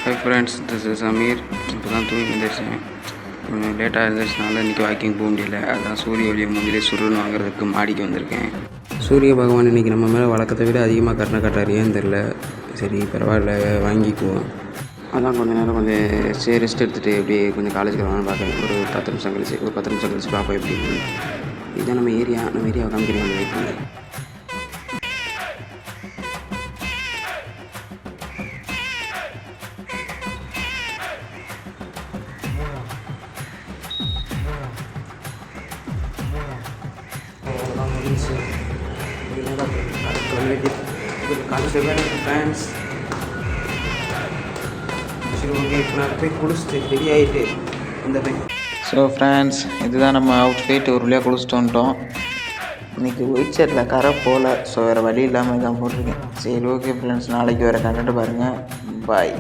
Hi friends, this is Ameer. இப்போ தான் தூங்கி எழுந்திரிச்சேன். கொஞ்சம் லேட்டாக எழுந்திரிச்சனால இன்றைக்கி வாக்கிங் போக முடியல. அதான் சூரிய ஒளியை மூஞ்சிலே சுருன்னு வாங்குறதுக்கு மாடிக்கு வந்திருக்கேன். சூரிய பகவான் இன்றைக்கி நம்ம மேலே வழக்கத்தை விட அதிகமாக கருணை காட்டார். ஏன்னு தெரில. சரி பரவாயில்ல, வாங்கிக்குவோம். அதான் கொஞ்சம் நேரம் ரெஸ்ட் எடுத்துகிட்டு அப்படியே கொஞ்சம் காலேஜுக்கு வரலான்னு பார்க்குறேன். ஒரு 10 நிமிஷம் கழிச்சு பார்ப்போம் எப்படி. இதுதான் நம்ம ஏரியாவை காமிக்கிறேன். வெயிட் பண்ணி ஃப்ரெண்ட்ஸ். சரி ஓகே, இப்போ நான் போய் குளிச்சுட்டு ரெடி ஆகிட்டு வந்துடுறேன். ஸோ ஃப்ரெண்ட்ஸ், இதுதான் நம்ம அவுட்ஃபிட். ஒரு வழியாக குளிச்சுட்டு வந்துட்டோம். இன்றைக்கி ஒயிட் ஷர்ட்டில் கரை போகல. ஸோ வேறு வழி இல்லாமல் தான் போட்டிருக்கேன். சரி ஓகே ஃப்ரெண்ட்ஸ், நாளைக்கு வேறு கண்டுட்டு பாருங்கள். பாய்.